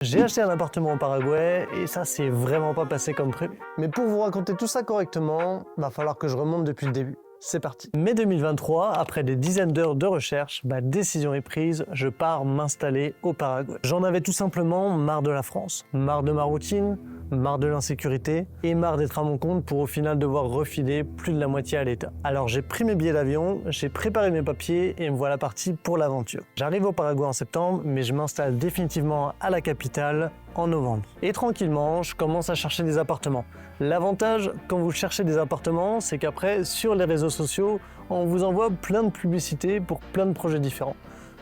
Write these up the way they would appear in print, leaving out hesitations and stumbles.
J'ai acheté un appartement au Paraguay et ça s'est vraiment pas passé comme prévu. Mais pour vous raconter tout ça correctement, va falloir que je remonte depuis le début. C'est parti. Mai 2023, après des dizaines d'heures de recherche, ma décision est prise, je pars m'installer au Paraguay. J'en avais tout simplement marre de la France, marre de ma routine, marre de l'insécurité et marre d'être à mon compte pour au final devoir refiler plus de la moitié à l'État. Alors j'ai pris mes billets d'avion, j'ai préparé mes papiers et me voilà parti pour l'aventure. J'arrive au Paraguay en septembre, mais je m'installe définitivement à la capitale en novembre. Et tranquillement, je commence à chercher des appartements. L'avantage quand vous cherchez des appartements, c'est qu'après, sur les réseaux sociaux, on vous envoie plein de publicités pour plein de projets différents.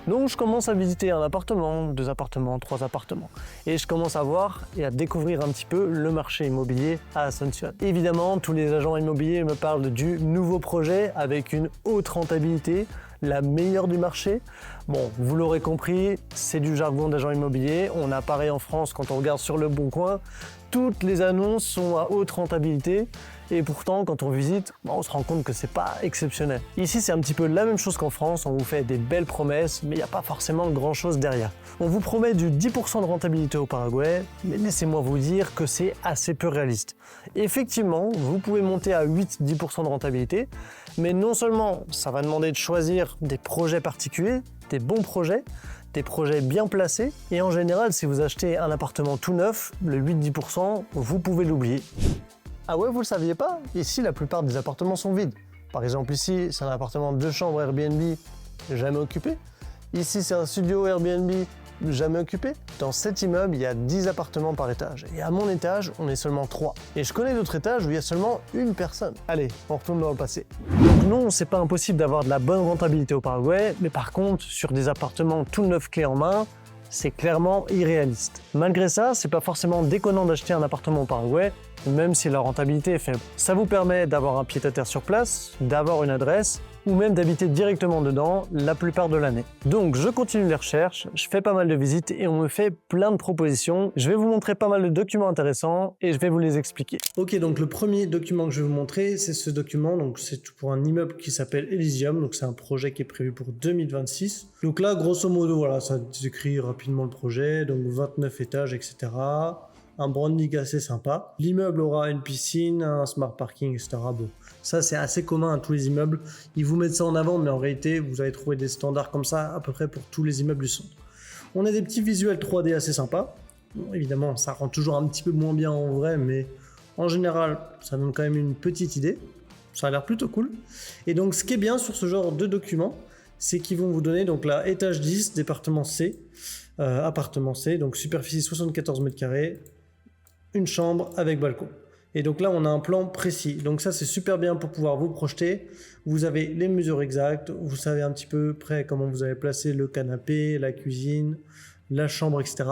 Donc je commence à visiter un appartement, 2 appartements, 3 appartements. Et je commence à voir et à découvrir un petit peu le marché immobilier à Asunción. Évidemment, tous les agents immobiliers me parlent du nouveau projet avec une haute rentabilité, la meilleure du marché. Bon, vous l'aurez compris, c'est du jargon d'agent immobilier. On a pareil en France quand on regarde sur Le Bon Coin. Toutes les annonces sont à haute rentabilité et pourtant quand on visite, on se rend compte que c'est pas exceptionnel. Ici c'est un petit peu la même chose qu'en France, on vous fait des belles promesses mais il n'y a pas forcément grand chose derrière. On vous promet du 10% de rentabilité au Paraguay, mais laissez-moi vous dire que c'est assez peu réaliste. Effectivement, vous pouvez monter à 8-10% de rentabilité, mais non seulement ça va demander de choisir des projets particuliers, des bons projets, des projets bien placés, et en général, si vous achetez un appartement tout neuf, le 8-10%, vous pouvez l'oublier. Ah ouais, vous le saviez pas? Ici, la plupart des appartements sont vides. Par exemple, ici, c'est un appartement de 2 chambres Airbnb, jamais occupé. Ici, c'est un studio Airbnb, jamais occupé. Dans cet immeuble, il y a 10 appartements par étage. Et à mon étage, on est seulement 3. Et je connais d'autres étages où il y a seulement une personne. Allez, on retourne dans le passé. Donc non, c'est pas impossible d'avoir de la bonne rentabilité au Paraguay, mais par contre, sur des appartements tout neufs clés en main, c'est clairement irréaliste. Malgré ça, c'est pas forcément déconnant d'acheter un appartement au Paraguay, même si la rentabilité est faible. Ça vous permet d'avoir un pied-à-terre sur place, d'avoir une adresse, ou même d'habiter directement dedans la plupart de l'année. Donc je continue les recherches, je fais pas mal de visites et on me fait plein de propositions. Je vais vous montrer pas mal de documents intéressants et je vais vous les expliquer. Ok, donc le premier document que je vais vous montrer, c'est ce document. Donc c'est pour un immeuble qui s'appelle Elysium. Donc c'est un projet qui est prévu pour 2026. Donc là, grosso modo, voilà, ça décrit rapidement le projet. Donc 29 étages, etc. Un branding assez sympa. L'immeuble aura une piscine, un smart parking, etc. Bon, ça c'est assez commun à tous les immeubles. Ils vous mettent ça en avant, mais en réalité, vous allez trouver des standards comme ça à peu près pour tous les immeubles du centre. On a des petits visuels 3D assez sympas. Bon, évidemment, ça rend toujours un petit peu moins bien en vrai, mais en général, ça donne quand même une petite idée. Ça a l'air plutôt cool. Et donc, ce qui est bien sur ce genre de documents, c'est qu'ils vont vous donner donc là, étage 10, département C, appartement C, donc superficie 74 mètres carrés, une chambre avec balcon. Et donc là, on a un plan précis. Donc ça, c'est super bien pour pouvoir vous projeter. Vous avez les mesures exactes, vous savez un petit peu près comment vous allez placer le canapé, la cuisine, la chambre, etc.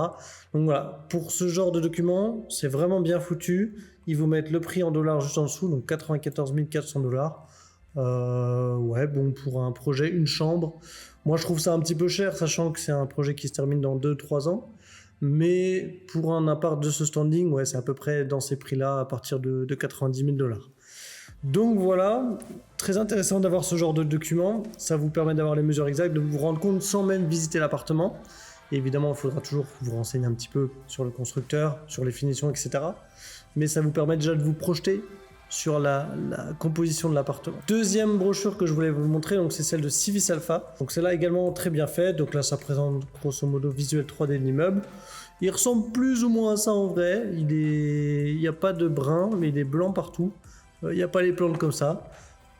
Donc voilà, pour ce genre de document, c'est vraiment bien foutu. Ils vous mettent le prix en dollars juste en dessous, donc 94 400 dollars. Ouais, bon, pour un projet, une chambre. Moi, je trouve ça un petit peu cher, sachant que c'est un projet qui se termine dans 2-3 ans. Mais pour un appart de ce standing, ouais, c'est à peu près dans ces prix-là, à partir de 90 000 dollars. Donc voilà, très intéressant d'avoir ce genre de document. Ça vous permet d'avoir les mesures exactes, de vous rendre compte sans même visiter l'appartement. Et évidemment, il faudra toujours vous renseigner un petit peu sur le constructeur, sur les finitions, etc. Mais ça vous permet déjà de vous projeter sur la composition de l'appartement. Deuxième brochure que je voulais vous montrer, donc c'est celle de Civis Alpha. Donc celle-là également très bien faite. Donc là, ça présente grosso modo visuel 3D de l'immeuble. Il ressemble plus ou moins à ça en vrai. Il n'y a pas de brun, mais il est blanc partout. Il n'y a pas les plantes comme ça.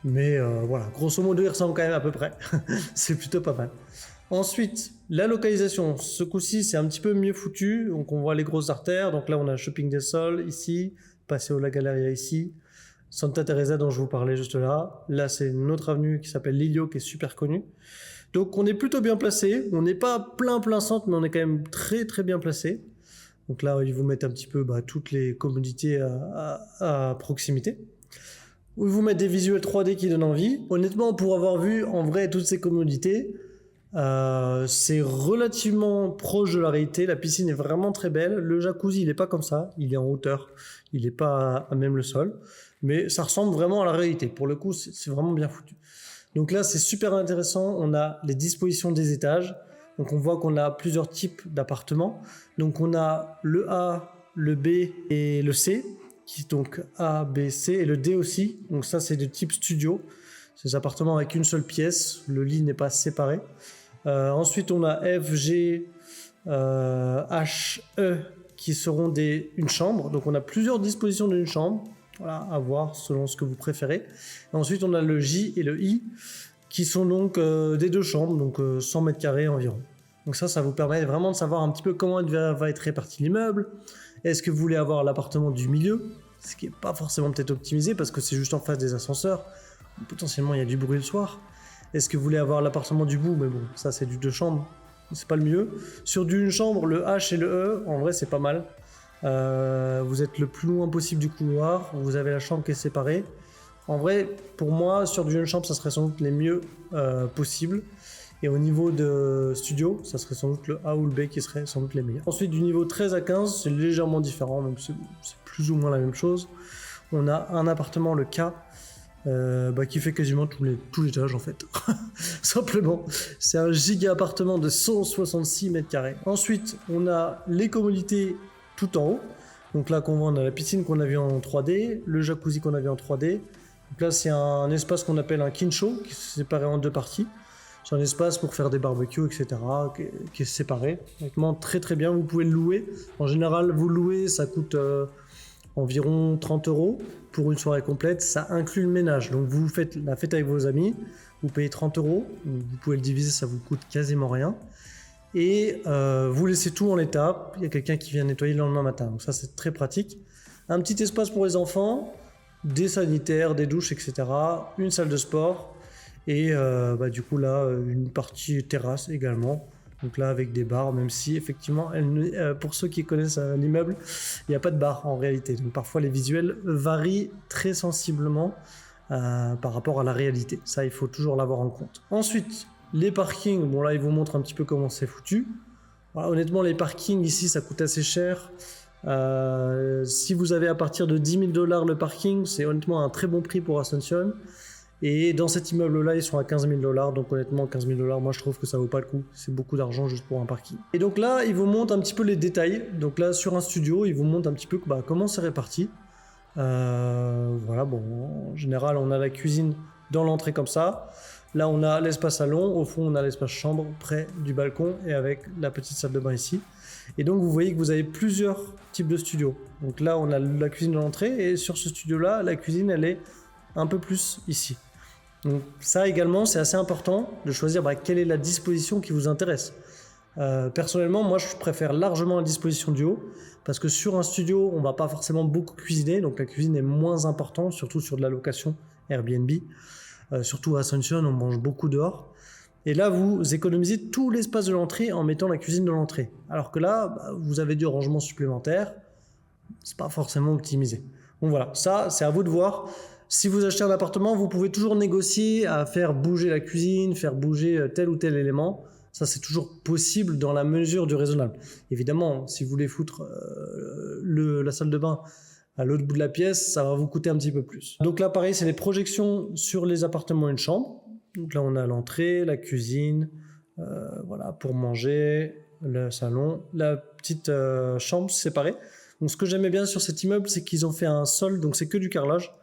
Mais voilà, grosso modo, il ressemble quand même à peu près. C'est plutôt pas mal. Ensuite, la localisation. Ce coup-ci, c'est un petit peu mieux foutu. Donc on voit les grosses artères. Donc là, on a Shopping des Sols ici, Paseo La Galleria ici, Santa Teresa dont je vous parlais juste là. Là, c'est une autre avenue qui s'appelle Lilio qui est super connue. Donc, on est plutôt bien placé. On n'est pas plein centre, mais on est quand même très bien placé. Donc là, ils vous mettent un petit peu toutes les commodités à proximité. Ils vous mettent des visuels 3D qui donnent envie. Honnêtement, pour avoir vu en vrai toutes ces commodités, c'est relativement proche de la réalité. La piscine est vraiment très belle. Le jacuzzi, il n'est pas comme ça. Il est en hauteur. Il n'est pas à même le sol. Mais ça ressemble vraiment à la réalité. Pour le coup, c'est vraiment bien foutu. Donc là, c'est super intéressant. On a les dispositions des étages. Donc on voit qu'on a plusieurs types d'appartements. Donc on a le A, le B et le C, donc A, B, C et le D aussi. Donc ça c'est de type studio. C'est des appartements avec une seule pièce, le lit n'est pas séparé. Ensuite on a F, G, H, E qui seront une chambre. Donc on a plusieurs dispositions d'une chambre. Voilà, à voir selon ce que vous préférez. Et ensuite on a le J et le I qui sont donc des 2 chambres, donc 100 mètres carrés environ. Donc ça vous permet vraiment de savoir un petit peu comment va être réparti l'immeuble. Est-ce que vous voulez avoir l'appartement du milieu, ce qui n'est pas forcément peut-être optimisé parce que c'est juste en face des ascenseurs. Potentiellement il y a du bruit le soir. Est-ce que vous voulez avoir l'appartement du bout, mais bon, ça c'est du 2 chambres, c'est pas le mieux. Sur du 1 chambre, le H et le E, en vrai c'est pas mal. Vous êtes le plus loin possible du couloir, vous avez la chambre qui est séparée. En vrai, pour moi, sur du 1 chambre, ça serait sans doute les mieux possibles. Et au niveau de studio, ça serait sans doute le A ou le B qui serait sans doute les meilleurs. Ensuite, du niveau 13 à 15, c'est légèrement différent, même c'est plus ou moins la même chose. On a un appartement, le K, qui fait quasiment tout l'étage en fait. Simplement, c'est un giga appartement de 166 mètres carrés. Ensuite, on a les commodités tout en haut. Donc là, on a la piscine qu'on a vu en 3D, le jacuzzi qu'on a vu en 3D. Donc là, c'est un espace qu'on appelle un kincho, qui est séparé en 2 parties. C'est un espace pour faire des barbecues, etc., qui est séparé. Honnêtement, très très bien, vous pouvez le louer. En général, vous le louez, ça coûte environ 30 € pour une soirée complète. Ça inclut le ménage. Donc vous faites la fête avec vos amis, vous payez 30 €. Vous pouvez le diviser, ça vous coûte quasiment rien. Et vous laissez tout en l'état. Il y a quelqu'un qui vient nettoyer le lendemain matin. Donc ça, c'est très pratique. Un petit espace pour les enfants, des sanitaires, des douches, etc. Une salle de sport. Et du coup là, une partie terrasse également. Donc là avec des bars, même si effectivement, pour ceux qui connaissent l'immeuble, il n'y a pas de bar en réalité. Donc parfois les visuels varient très sensiblement par rapport à la réalité. Ça, il faut toujours l'avoir en compte. Ensuite, les parkings. Bon là, ils vous montrent un petit peu comment c'est foutu. Voilà, honnêtement, les parkings ici, ça coûte assez cher. Si vous avez à partir de 10 000 $ le parking, c'est honnêtement un très bon prix pour Ascension. Et dans cet immeuble-là, ils sont à 15 000 $. Donc honnêtement, 15 000 $, moi je trouve que ça vaut pas le coup. C'est beaucoup d'argent juste pour un parking. Et donc là, ils vous montrent un petit peu les détails. Donc là, sur un studio, ils vous montrent un petit peu comment c'est réparti. Voilà, bon, en général, on a la cuisine dans l'entrée comme ça. Là, on a l'espace salon. Au fond, on a l'espace chambre près du balcon et avec la petite salle de bain ici. Et donc, vous voyez que vous avez plusieurs types de studios. Donc là, on a la cuisine dans l'entrée et sur ce studio-là, la cuisine, elle est un peu plus ici. Donc ça également, c'est assez important de choisir quelle est la disposition qui vous intéresse. Personnellement, moi, je préfère largement la disposition du haut parce que sur un studio, on ne va pas forcément beaucoup cuisiner. Donc la cuisine est moins importante, surtout sur de la location Airbnb. Surtout à Ascension, on mange beaucoup dehors. Et là, vous économisez tout l'espace de l'entrée en mettant la cuisine de l'entrée. Alors que là, vous avez du rangement supplémentaire. C'est pas forcément optimisé. Donc voilà, ça, c'est à vous de voir. Si vous achetez un appartement, vous pouvez toujours négocier à faire bouger la cuisine, faire bouger tel ou tel élément. Ça, c'est toujours possible dans la mesure du raisonnable. Évidemment, si vous voulez foutre la salle de bain à l'autre bout de la pièce, ça va vous coûter un petit peu plus. Donc là, pareil, c'est les projections sur les appartements une chambre. Donc là, on a l'entrée, la cuisine, voilà, pour manger, le salon, la petite chambre séparée. Donc ce que j'aimais bien sur cet immeuble, c'est qu'ils ont fait un sol, donc c'est que du carrelage.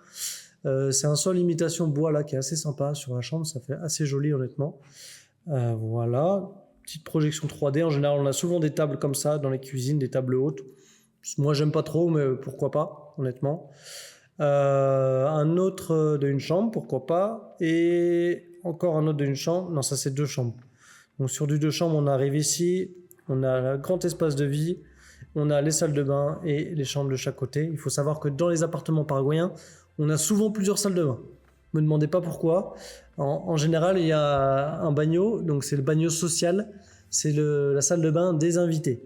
C'est un sol imitation bois là qui est assez sympa sur la chambre, ça fait assez joli honnêtement. Voilà, petite projection 3D. En général, on a souvent des tables comme ça dans les cuisines, des tables hautes. Moi, j'aime pas trop, mais pourquoi pas, honnêtement. Un autre d'une chambre, pourquoi pas. Et encore un autre d'une chambre. Non, ça c'est 2 chambres. Donc sur du 2 chambres, on arrive ici. On a un grand espace de vie. On a les salles de bain et les chambres de chaque côté. Il faut savoir que dans les appartements paraguayens, on a souvent plusieurs salles de bain. Ne me demandez pas pourquoi. En général, il y a un bagno, donc c'est le bagno social. C'est la salle de bain des invités.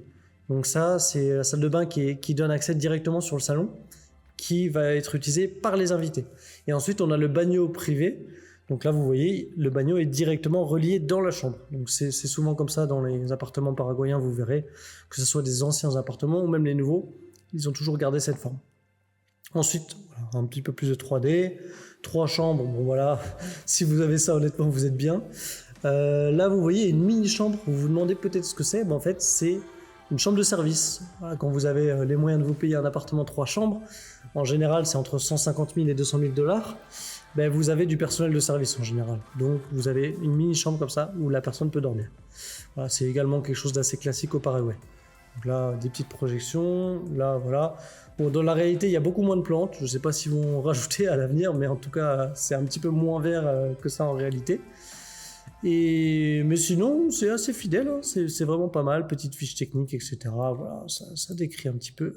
Donc ça, c'est la salle de bain qui donne accès directement sur le salon, qui va être utilisée par les invités. Et ensuite, on a le bagno privé. Donc là, vous voyez, le bagno est directement relié dans la chambre. Donc c'est souvent comme ça dans les appartements paraguayens, vous verrez, que ce soit des anciens appartements ou même les nouveaux, ils ont toujours gardé cette forme. Ensuite, voilà, un petit peu plus de 3D, 3 chambres, bon voilà, si vous avez ça honnêtement vous êtes bien. Là, vous voyez une mini-chambre. Vous vous demandez peut-être ce que c'est. En fait, c'est une chambre de service. Voilà, quand vous avez les moyens de vous payer un appartement 3 chambres, en général, c'est entre 150 000 et 200 000 $. Vous avez du personnel de service en général. Donc, vous avez une mini-chambre comme ça où la personne peut dormir. Voilà, c'est également quelque chose d'assez classique au Paraguay. Donc là, des petites projections. Là, voilà. Bon, dans la réalité, il y a beaucoup moins de plantes. Je ne sais pas s'ils vont rajouter à l'avenir, mais en tout cas, c'est un petit peu moins vert que ça en réalité. Mais sinon, c'est assez fidèle, hein. C'est vraiment pas mal, petite fiche technique, etc. Voilà, ça décrit un petit peu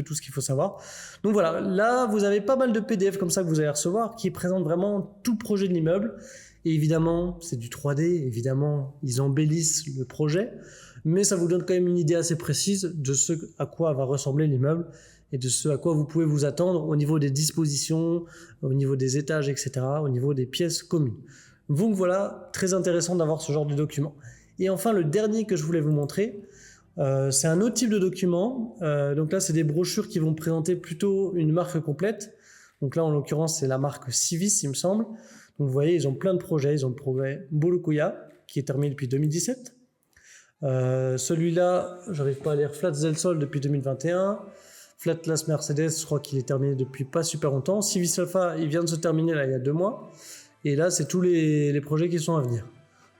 tout ce qu'il faut savoir. Donc voilà, là, vous avez pas mal de PDF comme ça que vous allez recevoir qui présentent vraiment tout le projet de l'immeuble. Et évidemment, c'est du 3D, évidemment, ils embellissent le projet, mais ça vous donne quand même une idée assez précise de ce à quoi va ressembler l'immeuble et de ce à quoi vous pouvez vous attendre au niveau des dispositions, au niveau des étages, etc., au niveau des pièces communes. Donc voilà, très intéressant d'avoir ce genre de document. Et enfin, le dernier que je voulais vous montrer, c'est un autre type de document. Donc là, c'est des brochures qui vont présenter plutôt une marque complète. Donc là, en l'occurrence, c'est la marque Civis, il me semble. Donc vous voyez, ils ont plein de projets. Ils ont le projet Bolucuya, qui est terminé depuis 2017. Celui-là, j'arrive pas à lire, Flats del Sol depuis 2021. Flat Las Mercedes, je crois qu'il est terminé depuis pas super longtemps. Civis Alpha, il vient de se terminer là, il y a 2 mois. Et là, c'est tous les projets qui sont à venir.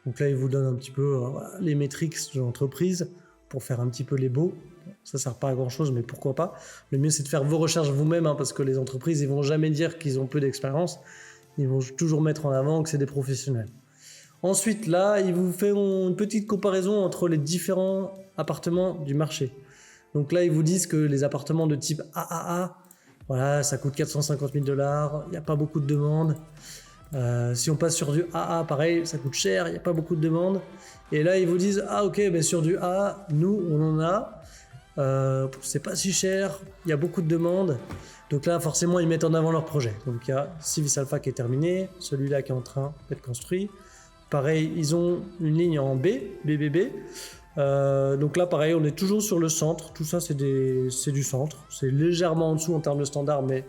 Donc là, il vous donne un petit peu les métriques de l'entreprise pour faire un petit peu les beaux. Ça ne sert pas à grand-chose, mais pourquoi pas. Le mieux, c'est de faire vos recherches vous-même, parce que les entreprises, ils ne vont jamais dire qu'ils ont peu d'expérience. Ils vont toujours mettre en avant que c'est des professionnels. Ensuite, là, ils vous font une petite comparaison entre les différents appartements du marché. Donc là, ils vous disent que les appartements de type AAA, voilà, ça coûte 450 000 $, il n'y a pas beaucoup de demandes. Si on passe sur du AA, pareil, ça coûte cher, il n'y a pas beaucoup de demandes. Et là, ils vous disent, ah ok, mais sur du AA, nous, on en a. C'est pas si cher, il y a beaucoup de demandes. Donc là, forcément, ils mettent en avant leur projet. Donc il y a Civis Alpha qui est terminé, celui-là qui est en train d'être construit. Pareil, ils ont une ligne en BBB. Donc là, pareil, on est toujours sur le centre. Tout ça, c'est du centre. C'est légèrement en dessous en termes de standard, mais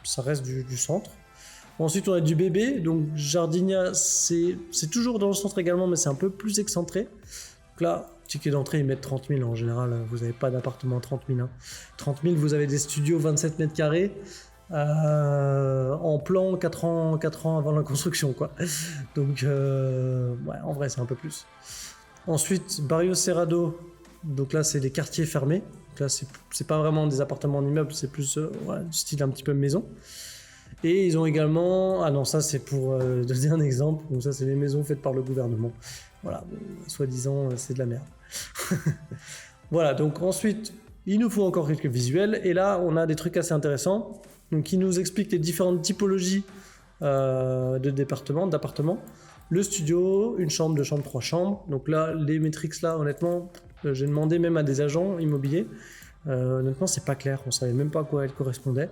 ça reste du centre. Ensuite, on a du BB, donc Jardinia, c'est toujours dans le centre également, mais c'est un peu plus excentré. Donc là, ticket d'entrée, ils mettent 30 000 en général, vous n'avez pas d'appartement à 30 000. Hein. 30 000, vous avez des studios 27 mètres carrés, en plan 4 ans avant la construction, quoi. Donc, ouais, en vrai, c'est un peu plus. Ensuite, Barrio Cerrado, donc là, c'est des quartiers fermés. Donc là, c'est pas vraiment des appartements en immeuble, c'est plus du style un petit peu maison. Et ils ont également... Ah non, ça c'est pour donner un exemple. Donc ça c'est les maisons faites par le gouvernement. Voilà, bon, soi-disant c'est de la merde. Voilà, donc ensuite, il nous faut encore quelques visuels. Et là, on a des trucs assez intéressants. Donc qui nous expliquent les différentes typologies d'appartements. Le studio, une chambre, 2 chambres, 3 chambres. Donc là, les métriques là, honnêtement, j'ai demandé même à des agents immobiliers. Honnêtement, c'est pas clair. On savait même pas à quoi elles correspondaient.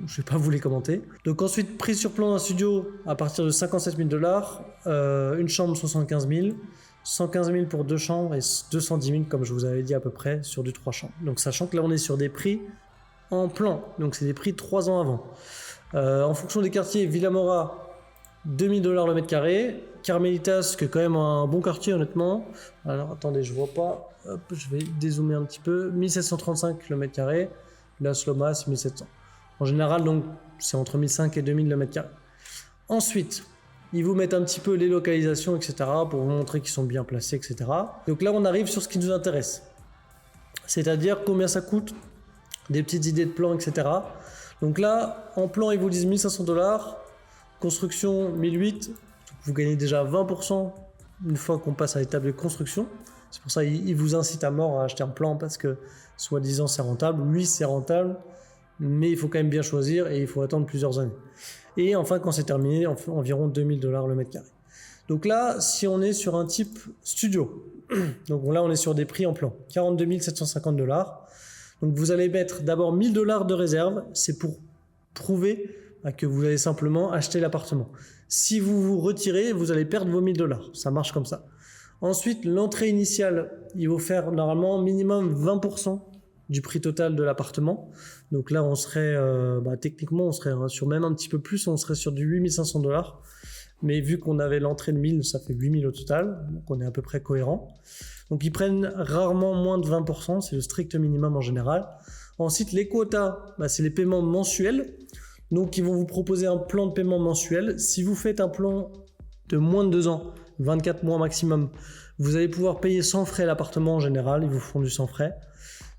Je ne vais pas vous les commenter. Donc ensuite, prise sur plan d'un studio à partir de 57 000 $, une chambre 75 000, 115 000 pour 2 chambres et 210 000 comme je vous avais dit à peu près sur du 3 chambres. Donc sachant que là on est sur des prix en plan, donc c'est des prix 3 ans avant. En fonction des quartiers, Villamora, 2 000 $ le mètre carré, Carmelitas, qui est quand même un bon quartier honnêtement. Alors attendez, je vois pas, hop, je vais dézoomer un petit peu, 1735 le mètre carré, Las Lomas 1700. En général, donc, c'est entre 1500 et 2000 le mètre carré. Ensuite, ils vous mettent un petit peu les localisations, etc. pour vous montrer qu'ils sont bien placés, etc. Donc là, on arrive sur ce qui nous intéresse. C'est-à-dire combien ça coûte, des petites idées de plan, etc. Donc là, en plan, ils vous disent 1500 $, construction 1008. Vous gagnez déjà 20% une fois qu'on passe à l'étape de construction. C'est pour ça qu'ils vous incitent à mort à acheter un plan parce que, soi-disant, c'est rentable. Oui, c'est rentable. Mais il faut quand même bien choisir et il faut attendre plusieurs années. Et enfin, quand c'est terminé, environ 2000 $ le mètre carré. Donc là, si on est sur un type studio, donc là on est sur des prix en plan, 42 750 $. Donc vous allez mettre d'abord 1000 $ de réserve, c'est pour prouver que vous allez simplement acheter l'appartement. Si vous vous retirez, vous allez perdre vos 1000 $, ça marche comme ça. Ensuite, l'entrée initiale, il faut faire normalement minimum 20% du prix total de l'appartement. Donc là, on serait, techniquement, on serait sur même un petit peu plus, on serait sur du 8500 $. mais vu qu'on avait l'entrée de 1000, ça fait 8000 au total, donc on est à peu près cohérent. Donc ils prennent rarement moins de 20%, c'est le strict minimum en général. Ensuite, les quotas, c'est les paiements mensuels. Donc ils vont vous proposer un plan de paiement mensuel. Si vous faites un plan de moins de 2 ans, 24 mois maximum, vous allez pouvoir payer sans frais l'appartement en général, ils vous font du sans frais.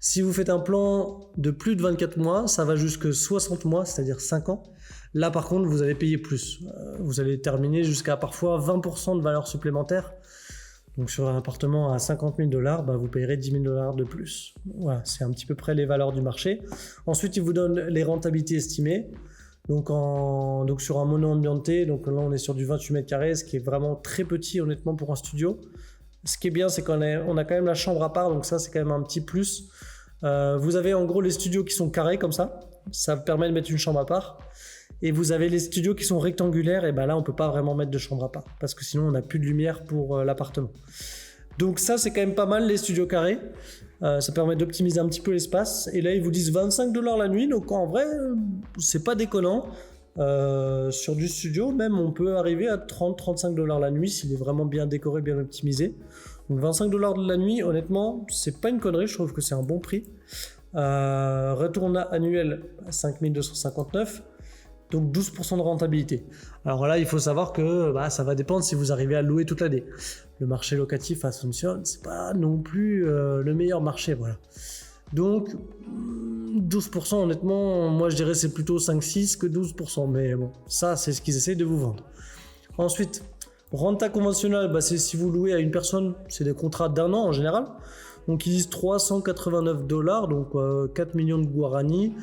Si vous faites un plan de plus de 24 mois, ça va jusque 60 mois, c'est-à-dire 5 ans. Là par contre, vous allez payer plus. Vous allez terminer jusqu'à parfois 20% de valeur supplémentaire. Donc sur un appartement à 50 000 $, vous payerez 10 000 $ de plus. Voilà, c'est un petit peu près les valeurs du marché. Ensuite, ils vous donnent les rentabilités estimées. Donc sur un mono ambiente, donc là on est sur du 28 mètres carrés, ce qui est vraiment très petit honnêtement pour un studio. Ce qui est bien, c'est qu'on a quand même la chambre à part, donc ça c'est quand même un petit plus. Vous avez en gros les studios qui sont carrés comme ça permet de mettre une chambre à part. Et vous avez les studios qui sont rectangulaires, et là on peut pas vraiment mettre de chambre à part, parce que sinon on n'a plus de lumière pour l'appartement. Donc ça c'est quand même pas mal les studios carrés, ça permet d'optimiser un petit peu l'espace. Et là ils vous disent 25 $ la nuit, donc en vrai c'est pas déconnant. Sur du studio même on peut arriver à 30-35 $ la nuit s'il est vraiment bien décoré, bien optimisé. Donc 25 $ de la nuit, honnêtement c'est pas une connerie, je trouve que c'est un bon prix. Retour annuel à 5259, donc 12% de rentabilité. Alors là il faut savoir que ça va dépendre si vous arrivez à louer toute l'année. Le marché locatif à Asunción, c'est pas non plus le meilleur marché, voilà. Donc 12%, honnêtement, moi je dirais c'est plutôt 5-6 que 12%, mais bon, ça c'est ce qu'ils essaient de vous vendre. Ensuite, renta conventionnelle, c'est si vous louez à une personne, c'est des contrats d'1 an en général. Donc ils disent 389 $, donc 4 millions de guaranis.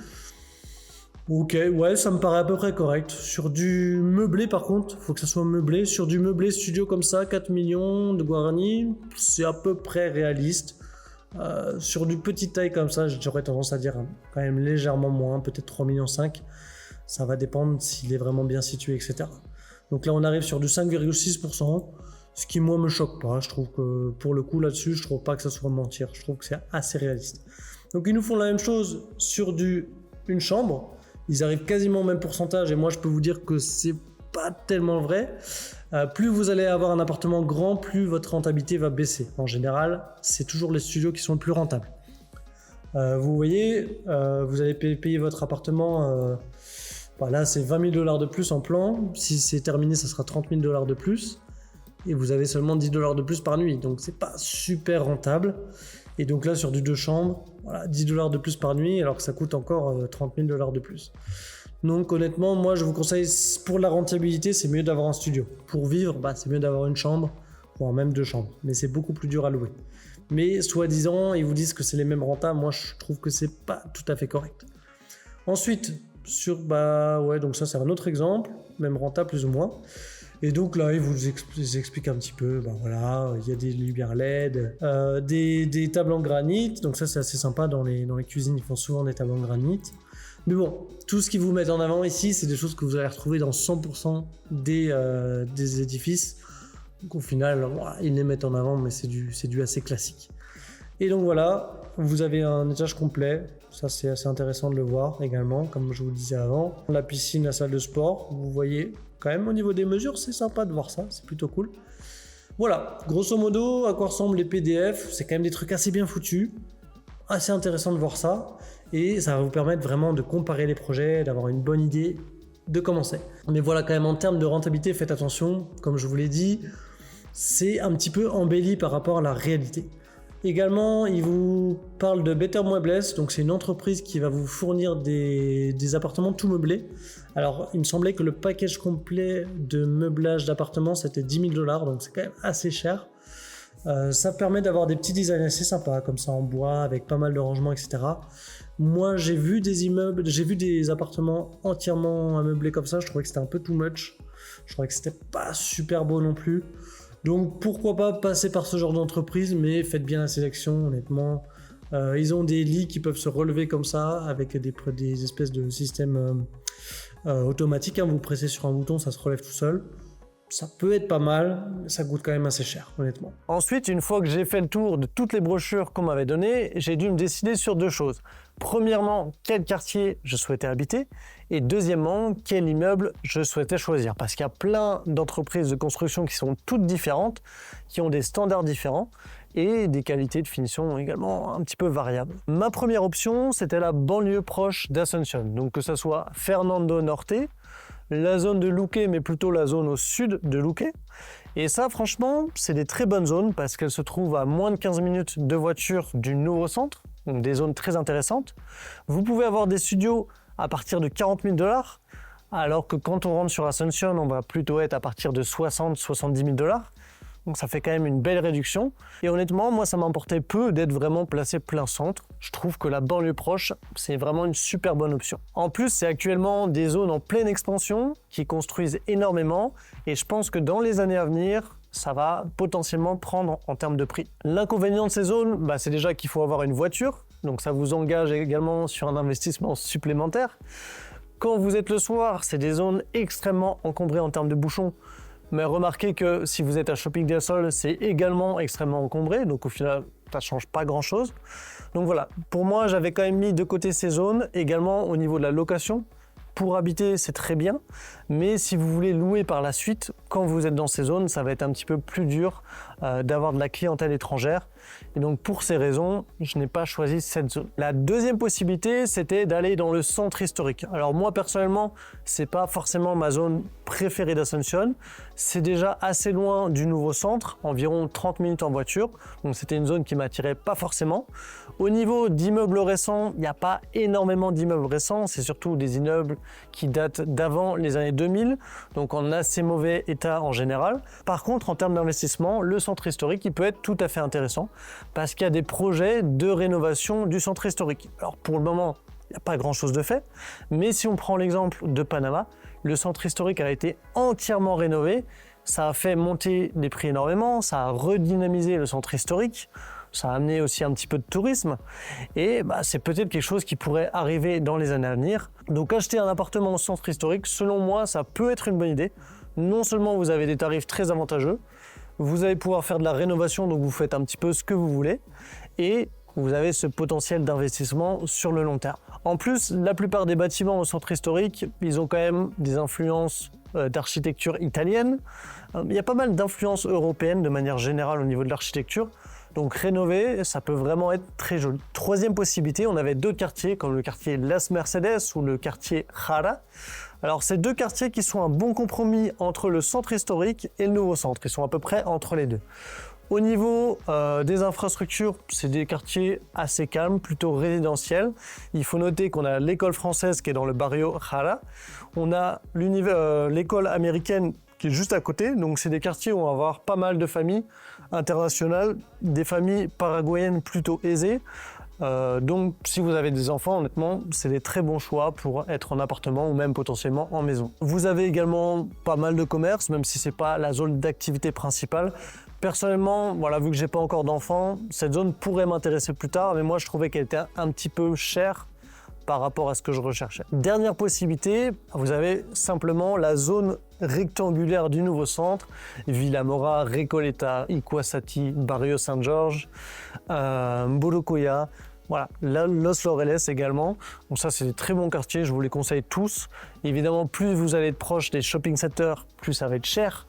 Ok, ouais, ça me paraît à peu près correct. Sur du meublé par contre, il faut que ça soit meublé. Sur du meublé studio comme ça, 4 millions de guaranis, c'est à peu près réaliste. Sur du petite taille comme ça, j'aurais tendance à dire quand même légèrement moins, peut-être 3,5 millions. Ça va dépendre s'il est vraiment bien situé, etc. Donc là on arrive sur du 5,6%, ce qui moi me choque pas. Je trouve que pour le coup là-dessus, je trouve pas que ça soit mentir. Je trouve que c'est assez réaliste. Donc ils nous font la même chose sur une chambre. Ils arrivent quasiment au même pourcentage et moi je peux vous dire que c'est pas tellement vrai. Plus vous allez avoir un appartement grand, plus votre rentabilité va baisser. En général, c'est toujours les studios qui sont le plus rentables. Vous voyez, vous allez payer votre appartement, là c'est 20 000 $ de plus en plan. Si c'est terminé, ça sera 30 000 $ de plus. Et vous avez seulement 10 $ de plus par nuit. Donc c'est pas super rentable. Et donc là, sur du 2 chambres, 10 $ de plus par nuit, alors que ça coûte encore 30 000 $ de plus. Donc honnêtement, moi je vous conseille, pour la rentabilité, c'est mieux d'avoir un studio. Pour vivre, c'est mieux d'avoir une chambre, voire même 2 chambres. Mais c'est beaucoup plus dur à louer. Mais soi-disant, ils vous disent que c'est les mêmes rentas. Moi, je trouve que c'est pas tout à fait correct. Ensuite, donc ça c'est un autre exemple, même renta plus ou moins. Et donc là, ils vous expliquent un petit peu, il y a des lumières LED, des tables en granit. Donc ça, c'est assez sympa. Dans les cuisines, ils font souvent des tables en granit. Mais bon, tout ce qu'ils vous mettent en avant ici, c'est des choses que vous allez retrouver dans 100% des édifices. Donc au final, ils les mettent en avant, mais c'est du assez classique. Et donc voilà, vous avez un étage complet. Ça, c'est assez intéressant de le voir également, comme je vous le disais avant. La piscine, la salle de sport, vous voyez. Quand même au niveau des mesures, c'est sympa de voir ça, c'est plutôt cool. Voilà, grosso modo, à quoi ressemblent les PDF, c'est quand même des trucs assez bien foutus, assez intéressant de voir ça, et ça va vous permettre vraiment de comparer les projets, d'avoir une bonne idée de commencer. Mais voilà, quand même en termes de rentabilité, faites attention, comme je vous l'ai dit, c'est un petit peu embelli par rapport à la réalité. Également, il vous parle de Better Muebles, donc c'est une entreprise qui va vous fournir des appartements tout meublés. Alors, il me semblait que le package complet de meublage d'appartements, c'était 10 000 $, donc c'est quand même assez cher. Ça permet d'avoir des petits designs assez sympas, comme ça en bois, avec pas mal de rangements, etc. Moi, j'ai vu des appartements entièrement ameublés comme ça, je trouvais que c'était un peu too much. Je trouvais que c'était pas super beau non plus. Donc pourquoi pas passer par ce genre d'entreprise, mais faites bien la sélection, honnêtement. Ils ont des lits qui peuvent se relever comme ça, avec des espèces de systèmes automatiques. Vous pressez sur un bouton, ça se relève tout seul. Ça peut être pas mal, mais ça coûte quand même assez cher, honnêtement. Ensuite, une fois que j'ai fait le tour de toutes les brochures qu'on m'avait données, j'ai dû me décider sur 2 choses. Premièrement, quel quartier je souhaitais habiter et deuxièmement, quel immeuble je souhaitais choisir. Parce qu'il y a plein d'entreprises de construction qui sont toutes différentes, qui ont des standards différents et des qualités de finition également un petit peu variables. Ma première option, c'était la banlieue proche d'Asunción. Donc que ce soit Fernando Norte, la zone de Luque, mais plutôt la zone au sud de Luque. Et ça, franchement, c'est des très bonnes zones parce qu'elles se trouvent à moins de 15 minutes de voiture du nouveau centre, donc des zones très intéressantes. Vous pouvez avoir des studios à partir de 40 000 $, alors que quand on rentre sur Asunción, on va plutôt être à partir de 60-70 000 $. Donc ça fait quand même une belle réduction. Et honnêtement, moi, ça m'importait peu d'être vraiment placé plein centre. Je trouve que la banlieue proche, c'est vraiment une super bonne option. En plus, c'est actuellement des zones en pleine expansion qui construisent énormément. Et je pense que dans les années à venir, ça va potentiellement prendre en termes de prix. L'inconvénient de ces zones, c'est déjà qu'il faut avoir une voiture. Donc ça vous engage également sur un investissement supplémentaire. Quand vous êtes le soir, c'est des zones extrêmement encombrées en termes de bouchons. Mais remarquez que si vous êtes à Shopping del Sol, c'est également extrêmement encombré. Donc au final, ça ne change pas grand-chose. Donc voilà, pour moi, j'avais quand même mis de côté ces zones. Également au niveau de la location. Pour habiter, c'est très bien. Mais si vous voulez louer par la suite, quand vous êtes dans ces zones, ça va être un petit peu plus dur d'avoir de la clientèle étrangère. Et donc pour ces raisons, je n'ai pas choisi cette zone. La deuxième possibilité, c'était d'aller dans le centre historique. Alors moi personnellement, c'est pas forcément ma zone préférée d'Asunción. C'est déjà assez loin du nouveau centre, environ 30 minutes en voiture. Donc c'était une zone qui m'attirait pas forcément. Au niveau d'immeubles récents, il n'y a pas énormément d'immeubles récents. C'est surtout des immeubles qui datent d'avant les années 2000, donc en assez mauvais état en général. Par contre, en termes d'investissement, le centre historique, il peut être tout à fait intéressant parce qu'il y a des projets de rénovation du centre historique. Alors pour le moment, il n'y a pas grand-chose de fait, mais si on prend l'exemple de Panama, le centre historique a été entièrement rénové. Ça a fait monter les prix énormément, ça a redynamisé le centre historique. Ça a amené aussi un petit peu de tourisme et c'est peut-être quelque chose qui pourrait arriver dans les années à venir. Donc acheter un appartement au centre historique, selon moi, ça peut être une bonne idée. Non seulement vous avez des tarifs très avantageux, vous allez pouvoir faire de la rénovation, donc vous faites un petit peu ce que vous voulez et vous avez ce potentiel d'investissement sur le long terme. En plus, la plupart des bâtiments au centre historique, ils ont quand même des influences d'architecture italienne. Il y a pas mal d'influences européennes de manière générale au niveau de l'architecture. Donc rénover, ça peut vraiment être très joli. Troisième possibilité, on avait deux quartiers comme le quartier Las Mercedes ou le quartier Jara. Alors c'est deux quartiers qui sont un bon compromis entre le centre historique et le nouveau centre. Ils sont à peu près entre les deux. Au niveau des infrastructures, c'est des quartiers assez calmes, plutôt résidentiels. Il faut noter qu'on a l'école française qui est dans le barrio Jara. On a l'école américaine qui est juste à côté. Donc c'est des quartiers où on va avoir pas mal de familles internationales, des familles paraguayennes plutôt aisées. Donc si vous avez des enfants, honnêtement, c'est des très bons choix pour être en appartement ou même potentiellement en maison. Vous avez également pas mal de commerces, même si c'est pas la zone d'activité principale. Personnellement, voilà, vu que j'ai pas encore d'enfants, cette zone pourrait m'intéresser plus tard, mais moi je trouvais qu'elle était un petit peu chère par rapport à ce que je recherchais. Dernière possibilité, vous avez simplement la zone rectangulaire du nouveau centre, Villa Mora, Recoleta, Iguazati, Barrio San Jorge, Borocoya, voilà, Los Laureles également. Donc ça, c'est des très bons quartiers, je vous les conseille tous. Évidemment, plus vous allez être proche des shopping centers, plus ça va être cher.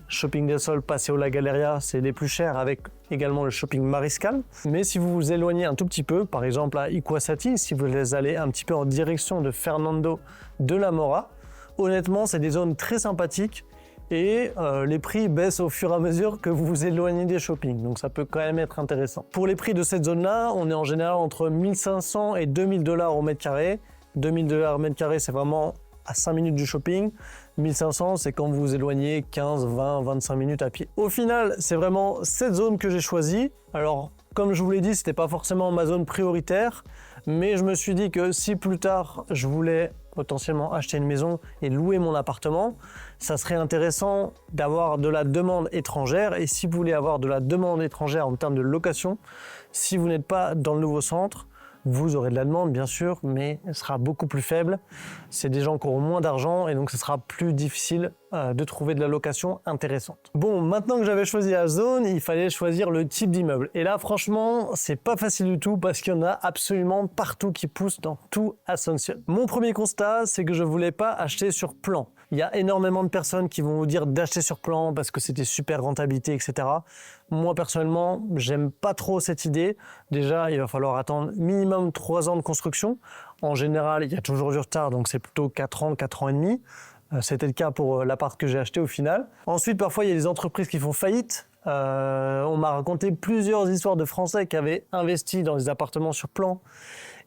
Shopping del Sol, Paseo La Galeria, c'est les plus chers avec également le shopping Mariscal. Mais si vous vous éloignez un tout petit peu, par exemple à Iguazati, si vous allez un petit peu en direction de Fernando de la Mora, honnêtement, c'est des zones très sympathiques et les prix baissent au fur et à mesure que vous vous éloignez des shoppings. Donc ça peut quand même être intéressant. Pour les prix de cette zone-là, on est en général entre 1500 et 2000 $ au mètre carré. 2000 $ au mètre carré, c'est vraiment à 5 minutes du shopping. 1500, c'est quand vous vous éloignez 15, 20, 25 minutes à pied. Au final, c'est vraiment cette zone que j'ai choisie. Alors, comme je vous l'ai dit, c'était pas forcément ma zone prioritaire, mais je me suis dit que si plus tard, je voulais potentiellement acheter une maison et louer mon appartement, ça serait intéressant d'avoir de la demande étrangère. Et si vous voulez avoir de la demande étrangère en termes de location, si vous n'êtes pas dans le nouveau centre, Vous aurez de la demande, bien sûr, mais elle sera beaucoup plus faible. C'est des gens qui auront moins d'argent et donc ce sera plus difficile de trouver de la location intéressante. Bon, maintenant que j'avais choisi la zone, il fallait choisir le type d'immeuble. Et là, franchement, c'est pas facile du tout parce qu'il y en a absolument partout qui poussent dans tout Asunción. Mon premier constat, c'est que je voulais pas acheter sur plan. Il y a énormément de personnes qui vont vous dire d'acheter sur plan parce que c'est des super rentabilités, etc. Moi, personnellement, j'aime pas trop cette idée. Déjà, il va falloir attendre minimum 3 ans de construction. En général, il y a toujours du retard, donc c'est plutôt 4 ans, 4 ans et demi. C'était le cas pour l'appart que j'ai acheté au final. Ensuite, parfois, il y a des entreprises qui font faillite. On m'a raconté plusieurs histoires de Français qui avaient investi dans des appartements sur plan.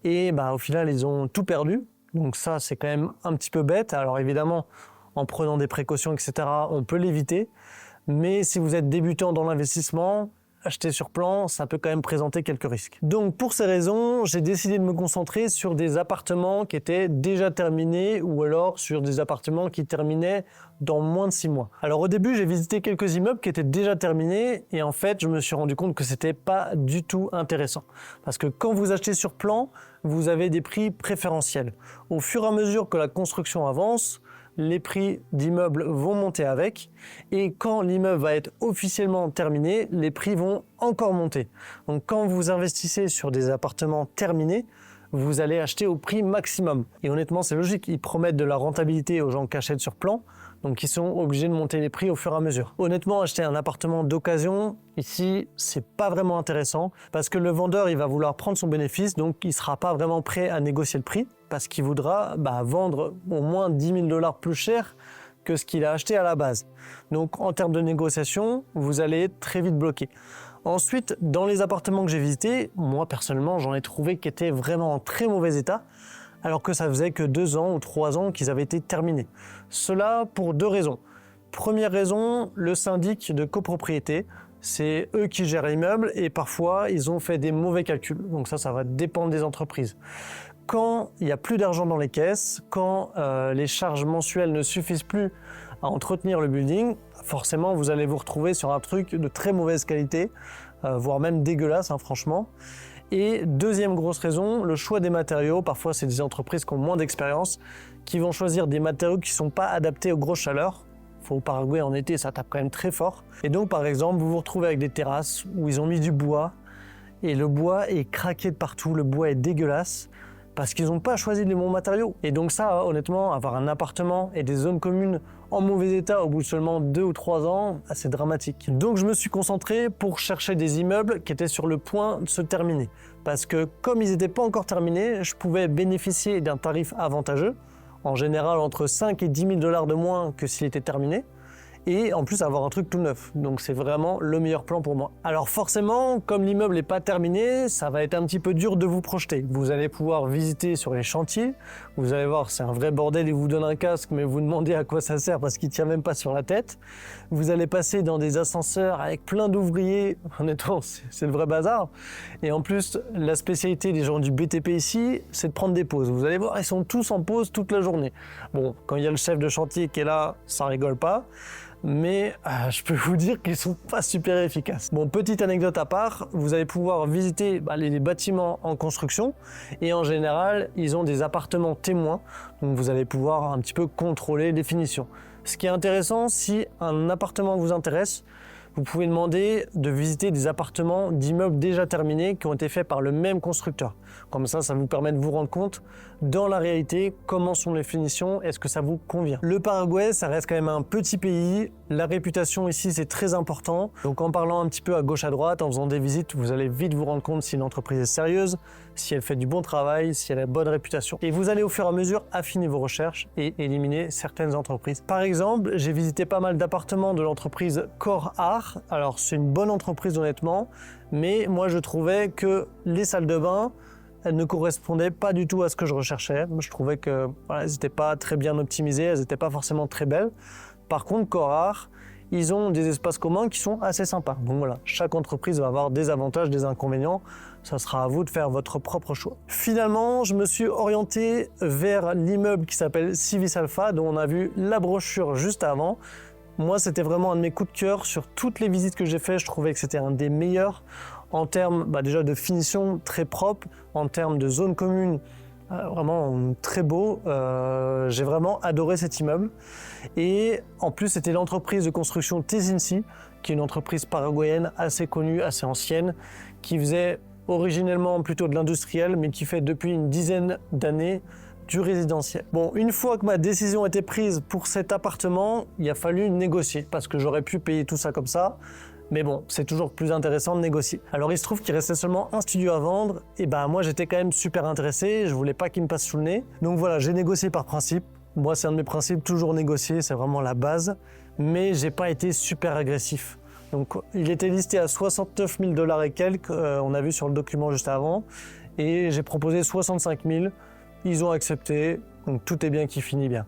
Et au final, ils ont tout perdu. Donc ça, c'est quand même un petit peu bête. Alors évidemment, en prenant des précautions, etc., on peut l'éviter. Mais si vous êtes débutant dans l'investissement, acheter sur plan, ça peut quand même présenter quelques risques. Donc pour ces raisons, j'ai décidé de me concentrer sur des appartements qui étaient déjà terminés ou alors sur des appartements qui terminaient dans moins de 6 mois. Alors au début, j'ai visité quelques immeubles qui étaient déjà terminés et en fait, je me suis rendu compte que c'était pas du tout intéressant. Parce que quand vous achetez sur plan, vous avez des prix préférentiels. Au fur et à mesure que la construction avance, les prix d'immeubles vont monter avec et quand l'immeuble va être officiellement terminé, les prix vont encore monter. Donc quand vous investissez sur des appartements terminés, vous allez acheter au prix maximum. Et honnêtement, c'est logique, ils promettent de la rentabilité aux gens qui achètent sur plan, donc ils sont obligés de monter les prix au fur et à mesure. Honnêtement, acheter un appartement d'occasion, ici, c'est pas vraiment intéressant parce que le vendeur, il va vouloir prendre son bénéfice, donc il sera pas vraiment prêt à négocier le prix parce qu'il voudra vendre au moins 10 000 $ plus cher que ce qu'il a acheté à la base. Donc en termes de négociation, vous allez être très vite bloqué. Ensuite, dans les appartements que j'ai visités, moi personnellement, j'en ai trouvé qui étaient vraiment en très mauvais état, alors que ça faisait que 2 ans ou 3 ans qu'ils avaient été terminés. Cela pour 2 raisons. Première raison, le syndic de copropriété, c'est eux qui gèrent l'immeuble et parfois ils ont fait des mauvais calculs. Donc ça va dépendre des entreprises. Quand il n'y a plus d'argent dans les caisses, quand les charges mensuelles ne suffisent plus à entretenir le building, forcément vous allez vous retrouver sur un truc de très mauvaise qualité, voire même dégueulasse, franchement. Et deuxième grosse raison, le choix des matériaux. Parfois c'est des entreprises qui ont moins d'expérience, qui vont choisir des matériaux qui ne sont pas adaptés aux grosses chaleurs. Au Paraguay en été, ça tape quand même très fort. Et donc par exemple, vous vous retrouvez avec des terrasses où ils ont mis du bois, et le bois est craqué de partout, le bois est dégueulasse, parce qu'ils n'ont pas choisi les bons matériaux. Et donc ça, honnêtement, avoir un appartement et des zones communes en mauvais état au bout de seulement 2 ou 3 ans, c'est dramatique. Donc je me suis concentré pour chercher des immeubles qui étaient sur le point de se terminer. Parce que comme ils n'étaient pas encore terminés, je pouvais bénéficier d'un tarif avantageux, en général entre 5 et 10 000 $ de moins que s'il était terminé. Et en plus avoir un truc tout neuf. Donc c'est vraiment le meilleur plan pour moi. Alors forcément, comme l'immeuble n'est pas terminé, ça va être un petit peu dur de vous projeter. Vous allez pouvoir visiter sur les chantiers, vous allez voir c'est un vrai bordel, ils vous donnent un casque mais vous demandez à quoi ça sert parce qu'il ne tient même pas sur la tête. Vous allez passer dans des ascenseurs avec plein d'ouvriers, honnêtement c'est le vrai bazar. Et en plus la spécialité des gens du BTP ici, c'est de prendre des pauses. Vous allez voir, ils sont tous en pause toute la journée. Bon, quand il y a le chef de chantier qui est là, ça rigole pas. Mais je peux vous dire qu'ils sont pas super efficaces. Bon, petite anecdote à part, vous allez pouvoir visiter les bâtiments en construction et en général, ils ont des appartements témoins, donc vous allez pouvoir un petit peu contrôler les finitions. Ce qui est intéressant, si un appartement vous intéresse, vous pouvez demander de visiter des appartements d'immeubles déjà terminés qui ont été faits par le même constructeur. Comme ça vous permet de vous rendre compte dans la réalité comment sont les finitions, est-ce que ça vous convient. Le Paraguay, ça reste quand même un petit pays. La réputation ici, c'est très important. Donc en parlant un petit peu à gauche à droite, en faisant des visites, vous allez vite vous rendre compte si une entreprise est sérieuse, si elle fait du bon travail, si elle a une bonne réputation. Et vous allez au fur et à mesure affiner vos recherches et éliminer certaines entreprises. Par exemple, j'ai visité pas mal d'appartements de l'entreprise Core Art. Alors c'est une bonne entreprise honnêtement, mais moi je trouvais que les salles de bain, elles ne correspondaient pas du tout à ce que je recherchais. Je trouvais que elles n'étaient pas très bien optimisées, elles n'étaient pas forcément très belles. Par contre, Core Art, ils ont des espaces communs qui sont assez sympas. Donc voilà, chaque entreprise va avoir des avantages, des inconvénients. Ça sera à vous de faire votre propre choix. Finalement, je me suis orienté vers l'immeuble qui s'appelle Civis Alpha, dont on a vu la brochure juste avant. Moi, c'était vraiment un de mes coups de cœur sur toutes les visites que j'ai faites. Je trouvais que c'était un des meilleurs. En termes déjà de finition, très propre. En termes de zone commune, vraiment très beau. J'ai vraiment adoré cet immeuble. Et en plus, c'était l'entreprise de construction Tezinci, qui est une entreprise paraguayenne assez connue, assez ancienne, qui faisait originellement plutôt de l'industriel, mais qui fait depuis une dizaine d'années du résidentiel. Bon, une fois que ma décision était prise pour cet appartement, il a fallu négocier, parce que j'aurais pu payer tout ça comme ça. Mais bon, c'est toujours plus intéressant de négocier. Alors il se trouve qu'il restait seulement un studio à vendre, et moi j'étais quand même super intéressé, je voulais pas qu'il me passe sous le nez. Donc voilà, j'ai négocié par principe. Moi c'est un de mes principes, toujours négocier, c'est vraiment la base. Mais j'ai pas été super agressif. Donc il était listé à 69 000 $ et quelques, on a vu sur le document juste avant. Et j'ai proposé 65 000, ils ont accepté. Donc tout est bien qui finit bien.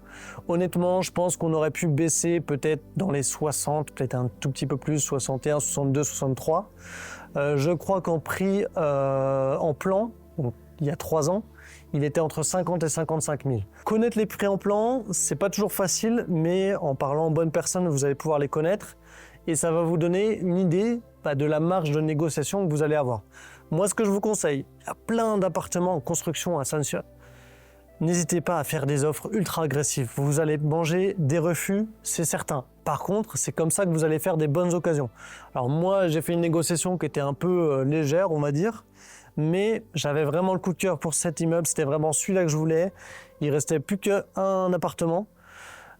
Honnêtement, je pense qu'on aurait pu baisser peut-être dans les 60, peut-être un tout petit peu plus, 61, 62, 63. Je crois qu'en prix, en plan, donc, il y a 3 ans, il était entre 50 et 55 000. Connaître les prix en plan, c'est pas toujours facile, mais en parlant aux bonnes personnes, vous allez pouvoir les connaître et ça va vous donner une idée de la marge de négociation que vous allez avoir. Moi, ce que je vous conseille, il y a plein d'appartements en construction à Asunción. N'hésitez pas à faire des offres ultra agressives. Vous allez manger des refus, c'est certain. Par contre, c'est comme ça que vous allez faire des bonnes occasions. Alors moi, j'ai fait une négociation qui était un peu légère, on va dire, mais j'avais vraiment le coup de cœur pour cet immeuble. C'était vraiment celui-là que je voulais. Il restait plus qu'un appartement.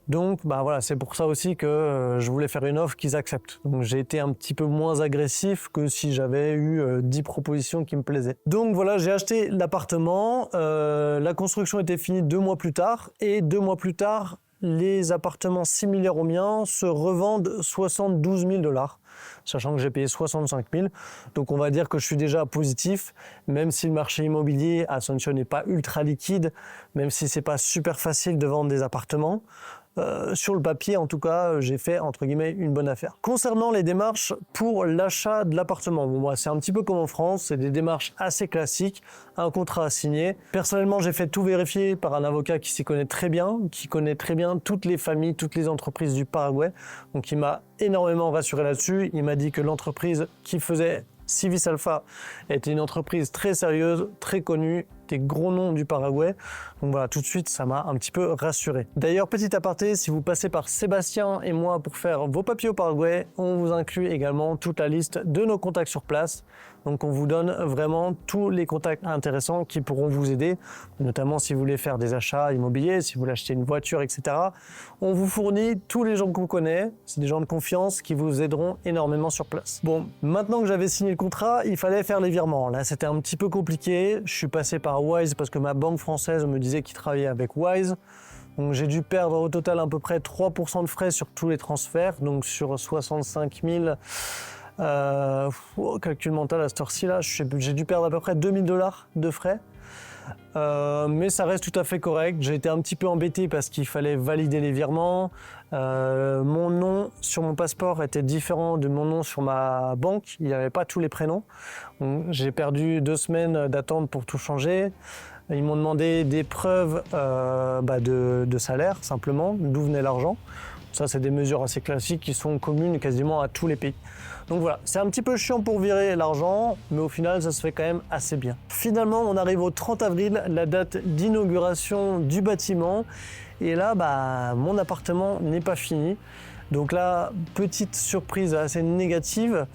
Donc voilà, c'est pour ça aussi que je voulais faire une offre qu'ils acceptent. Donc j'ai été un petit peu moins agressif que si j'avais eu 10 propositions qui me plaisaient. Donc voilà, j'ai acheté l'appartement, la construction était finie 2 mois plus tard, et 2 mois plus tard, les appartements similaires aux miens se revendent 72 000 $, sachant que j'ai payé 65 000. Donc on va dire que je suis déjà positif, même si le marché immobilier à Asunción n'est pas ultra liquide, même si c'est pas super facile de vendre des appartements. Sur le papier, en tout cas, j'ai fait, entre guillemets, une bonne affaire. Concernant les démarches pour l'achat de l'appartement, moi, c'est un petit peu comme en France, c'est des démarches assez classiques, un contrat à signer. Personnellement, j'ai fait tout vérifier par un avocat qui s'y connaît très bien, qui connaît très bien toutes les familles, toutes les entreprises du Paraguay. Donc, il m'a énormément rassuré là-dessus. Il m'a dit que l'entreprise qui faisait Civis Alpha était une entreprise très sérieuse, très connue, des gros noms du Paraguay. Donc voilà, tout de suite, ça m'a un petit peu rassuré. D'ailleurs, petit aparté, si vous passez par Sébastien et moi pour faire vos papiers au Paraguay, on vous inclut également toute la liste de nos contacts sur place. Donc on vous donne vraiment tous les contacts intéressants qui pourront vous aider, notamment si vous voulez faire des achats immobiliers, si vous voulez acheter une voiture, etc. On vous fournit tous les gens qu'on connaît, c'est des gens de confiance qui vous aideront énormément sur place. Bon, maintenant que j'avais signé le contrat, il fallait faire les virements. Là, c'était un petit peu compliqué. Je suis passé par Wise parce que ma banque française me disait qu'il travaillait avec Wise. Donc j'ai dû perdre au total à peu près 3% de frais sur tous les transferts, donc sur 65 000. Calcul mental à cette heure-ci là, j'ai dû perdre à peu près 2 000 $ de frais. Mais ça reste tout à fait correct. J'ai été un petit peu embêté parce qu'il fallait valider les virements. Mon nom sur mon passeport était différent de mon nom sur ma banque. Il n'y avait pas tous les prénoms. J'ai perdu 2 semaines d'attente pour tout changer. Ils m'ont demandé des preuves de salaire, simplement, d'où venait l'argent. Ça, c'est des mesures assez classiques qui sont communes quasiment à tous les pays. Donc voilà, c'est un petit peu chiant pour virer l'argent, mais au final, ça se fait quand même assez bien. Finalement, on arrive au 30 avril, la date d'inauguration du bâtiment. Et là, mon appartement n'est pas fini. Donc là, petite surprise assez négative,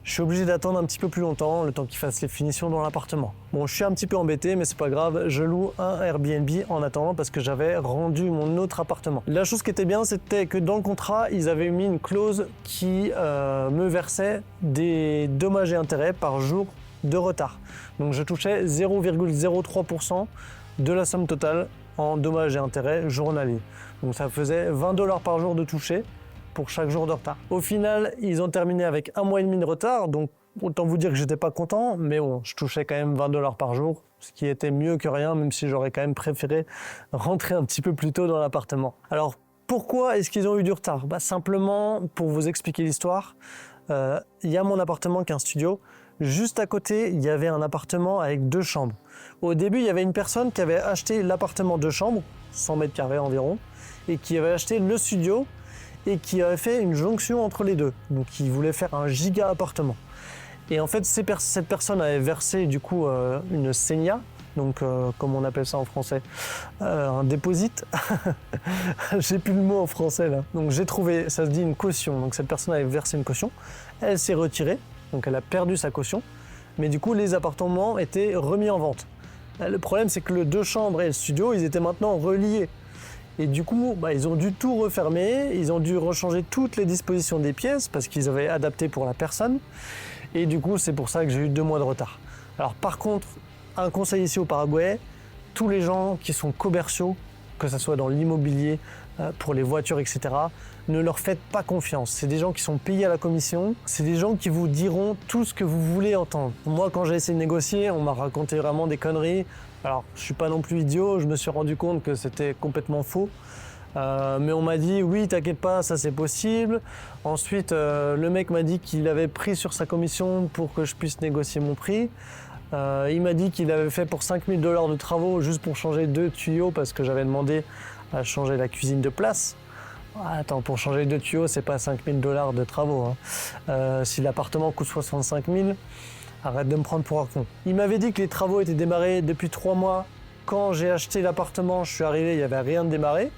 je suis obligé d'attendre un petit peu plus longtemps, le temps qu'il fasse les finitions dans l'appartement. Bon, je suis un petit peu embêté, mais c'est pas grave, je loue un Airbnb en attendant parce que j'avais rendu mon autre appartement. La chose qui était bien, c'était que dans le contrat, ils avaient mis une clause qui me versait des dommages et intérêts par jour de retard. Donc je touchais 0,03% de la somme totale en dommages et intérêts journaliers. Donc ça faisait 20 $ par jour de toucher pour chaque jour de retard. Au final, ils ont terminé avec 1 mois et demi de retard, donc autant vous dire que j'étais pas content, mais bon, je touchais quand même 20 $ par jour, ce qui était mieux que rien, même si j'aurais quand même préféré rentrer un petit peu plus tôt dans l'appartement. Alors, pourquoi est-ce qu'ils ont eu du retard ? Simplement, pour vous expliquer l'histoire, il y a mon appartement qui est un studio. Juste à côté, il y avait un appartement avec 2 chambres. Au début, il y avait une personne qui avait acheté l'appartement 2 chambres, 100 mètres carrés environ, et qui avait acheté le studio et qui avait fait une jonction entre les deux. Donc, il voulait faire un giga appartement. Et en fait, cette personne avait versé du coup une seigna, donc comme on appelle ça en français, un déposit. J'ai plus le mot en français là. Donc j'ai trouvé, ça se dit une caution. Donc cette personne avait versé une caution, elle s'est retirée, donc elle a perdu sa caution. Mais du coup, les appartements étaient remis en vente. Le problème, c'est que le 2 chambres et le studio, ils étaient maintenant reliés. Et du coup, ils ont dû tout refermer, ils ont dû rechanger toutes les dispositions des pièces parce qu'ils avaient adapté pour la personne. Et du coup, c'est pour ça que j'ai eu 2 mois de retard. Alors par contre, un conseil ici au Paraguay, tous les gens qui sont commerciaux, que ce soit dans l'immobilier, pour les voitures, etc., ne leur faites pas confiance. C'est des gens qui sont payés à la commission, c'est des gens qui vous diront tout ce que vous voulez entendre. Moi, quand j'ai essayé de négocier, on m'a raconté vraiment des conneries. Alors, je suis pas non plus idiot, je me suis rendu compte que c'était complètement faux. Mais on m'a dit, oui, t'inquiète pas, ça c'est possible. Ensuite, le mec m'a dit qu'il avait pris sur sa commission pour que je puisse négocier mon prix. Il m'a dit qu'il avait fait pour 5 000 $ de travaux juste pour changer 2 tuyaux parce que j'avais demandé à changer la cuisine de place. Attends, pour changer 2 tuyaux, c'est pas 5 000 $ de travaux. Hein. Si l'appartement coûte 65 000, arrête de me prendre pour un con. Il m'avait dit que les travaux étaient démarrés depuis 3 mois. Quand j'ai acheté l'appartement, je suis arrivé, il n'y avait rien de démarré.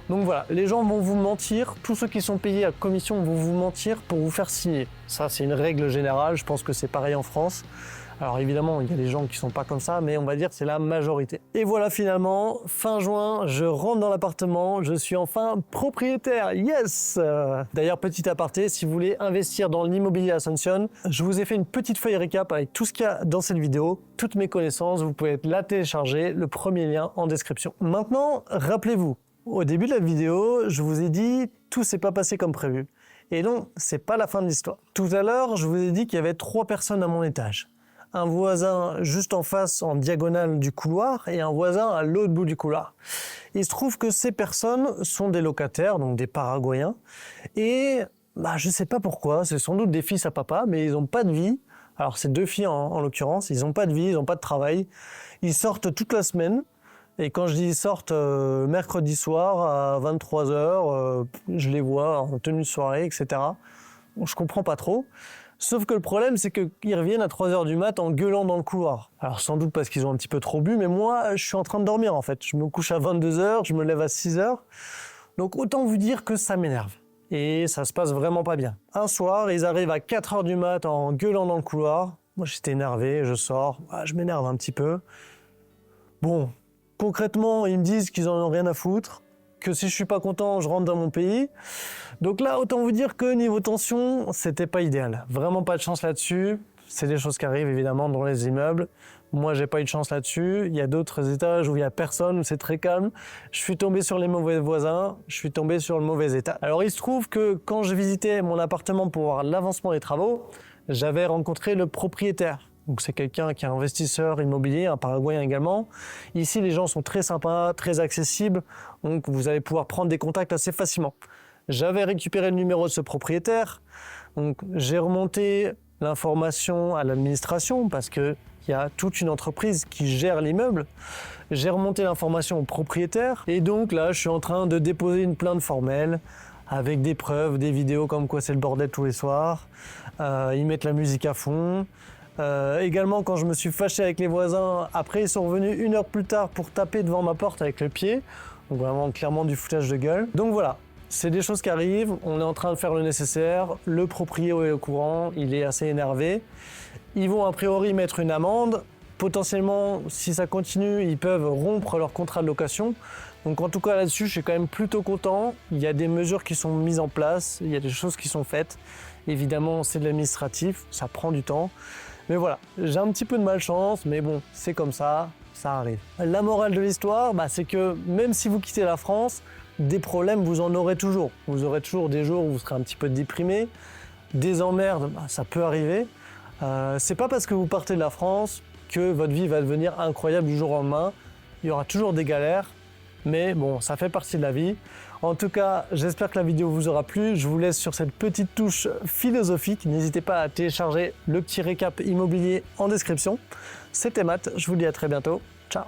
Donc voilà, les gens vont vous mentir, tous ceux qui sont payés à commission vont vous mentir pour vous faire signer. Ça, c'est une règle générale, je pense que c'est pareil en France. Alors évidemment, il y a des gens qui sont pas comme ça, mais on va dire que c'est la majorité. Et voilà, finalement, fin juin, je rentre dans l'appartement, je suis enfin propriétaire, yes! D'ailleurs, petit aparté, si vous voulez investir dans l'immobilier Asuncion, je vous ai fait une petite feuille récap avec tout ce qu'il y a dans cette vidéo, toutes mes connaissances, vous pouvez la télécharger, le premier lien en description. Maintenant, rappelez-vous, au début de la vidéo, je vous ai dit, tout s'est pas passé comme prévu. Et non, c'est pas la fin de l'histoire. Tout à l'heure, je vous ai dit qu'il y avait 3 personnes à mon étage. Un voisin juste en face, en diagonale du couloir, et un voisin à l'autre bout du couloir. Il se trouve que ces personnes sont des locataires, donc des Paraguayens, et je sais pas pourquoi, c'est sans doute des fils à papa, mais ils n'ont pas de vie. Alors c'est 2 filles en l'occurrence, ils n'ont pas de vie, ils n'ont pas de travail. Ils sortent toute la semaine, et quand je dis ils sortent mercredi soir à 23 h, je les vois en tenue de soirée, etc. Bon, je comprends pas trop. Sauf que le problème, c'est qu'ils reviennent à 3 h du mat en gueulant dans le couloir. Alors sans doute parce qu'ils ont un petit peu trop bu, mais moi, je suis en train de dormir en fait. Je me couche à 22 h, je me lève à 6 h. Donc autant vous dire que ça m'énerve. Et ça se passe vraiment pas bien. Un soir, ils arrivent à 4 h du mat en gueulant dans le couloir. Moi, j'étais énervé, je sors, je m'énerve un petit peu. Bon, concrètement, ils me disent qu'ils en ont rien à foutre, que si je suis pas content, je rentre dans mon pays. Donc là, autant vous dire que niveau tension, c'était pas idéal. Vraiment pas de chance là-dessus. C'est des choses qui arrivent évidemment dans les immeubles. Moi, j'ai pas eu de chance là-dessus. Il y a d'autres étages où il y a personne, où c'est très calme. Je suis tombé sur les mauvais voisins, je suis tombé sur le mauvais étage. Alors il se trouve que quand je visitais mon appartement pour voir l'avancement des travaux, j'avais rencontré le propriétaire. Donc c'est quelqu'un qui est investisseur immobilier, un Paraguayen également. Ici, les gens sont très sympas, très accessibles, donc vous allez pouvoir prendre des contacts assez facilement. J'avais récupéré le numéro de ce propriétaire, donc j'ai remonté l'information à l'administration parce qu'il y a toute une entreprise qui gère l'immeuble. J'ai remonté l'information au propriétaire et donc là, je suis en train de déposer une plainte formelle avec des preuves, des vidéos comme quoi c'est le bordel tous les soirs. Ils mettent la musique à fond. Également, quand je me suis fâché avec les voisins, après ils sont revenus 1 heure plus tard pour taper devant ma porte avec le pied. Donc vraiment clairement du foutage de gueule. Donc voilà, c'est des choses qui arrivent, on est en train de faire le nécessaire. Le propriétaire est au courant, il est assez énervé. Ils vont a priori mettre une amende. Potentiellement, si ça continue, ils peuvent rompre leur contrat de location. Donc en tout cas là-dessus, je suis quand même plutôt content. Il y a des mesures qui sont mises en place, il y a des choses qui sont faites. Évidemment, c'est de l'administratif, ça prend du temps. Mais voilà, j'ai un petit peu de malchance, mais bon, c'est comme ça arrive. La morale de l'histoire, c'est que même si vous quittez la France, des problèmes, vous en aurez toujours. Vous aurez toujours des jours où vous serez un petit peu déprimé, des emmerdes, ça peut arriver. C'est pas parce que vous partez de la France que votre vie va devenir incroyable du jour au lendemain. Il y aura toujours des galères, mais bon, ça fait partie de la vie. En tout cas, j'espère que la vidéo vous aura plu. Je vous laisse sur cette petite touche philosophique. N'hésitez pas à télécharger le petit récap immobilier en description. C'était Matt, je vous dis à très bientôt. Ciao.